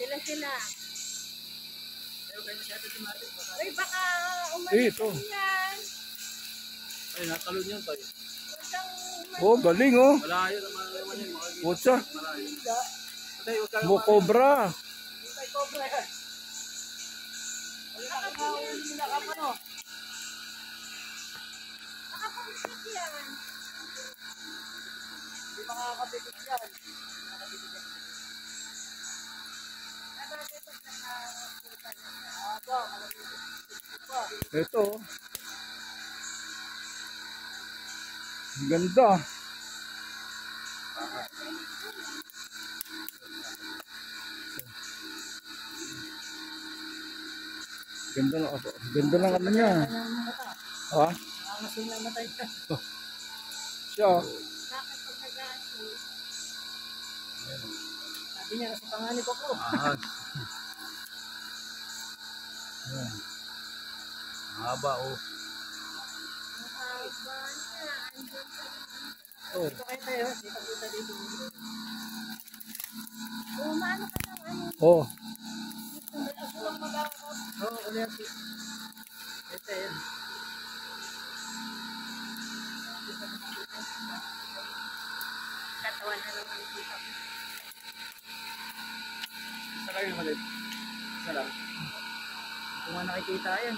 Sila. Uy, baka Ito. yan. Ay, natalon yan tayo. Oh, galing oh. Malayo naman yan. Putsa. Malayo. Mokobra. May cobra yan. Nakapulisit yan. Hindi makakapitik yan. Ito. Oh. Ang ganda. Ganda ng ano niya. Ha? Nakakasin na matay ka. Siya. Bakit pag nag-aasin? Sabi niya nasa panganib ako. Ahas. Yan. Haba oh. Mahaba niya. Andun sa Oh. dito kayo tayo. Dito kita dito. Maano ka ng ano? Oh. Ako lang magkakap. Oo, ulit. Ito yan. Katawan na lang ang kita ko. Isa lang yung malit. Isa lang. Kung nakikita yan.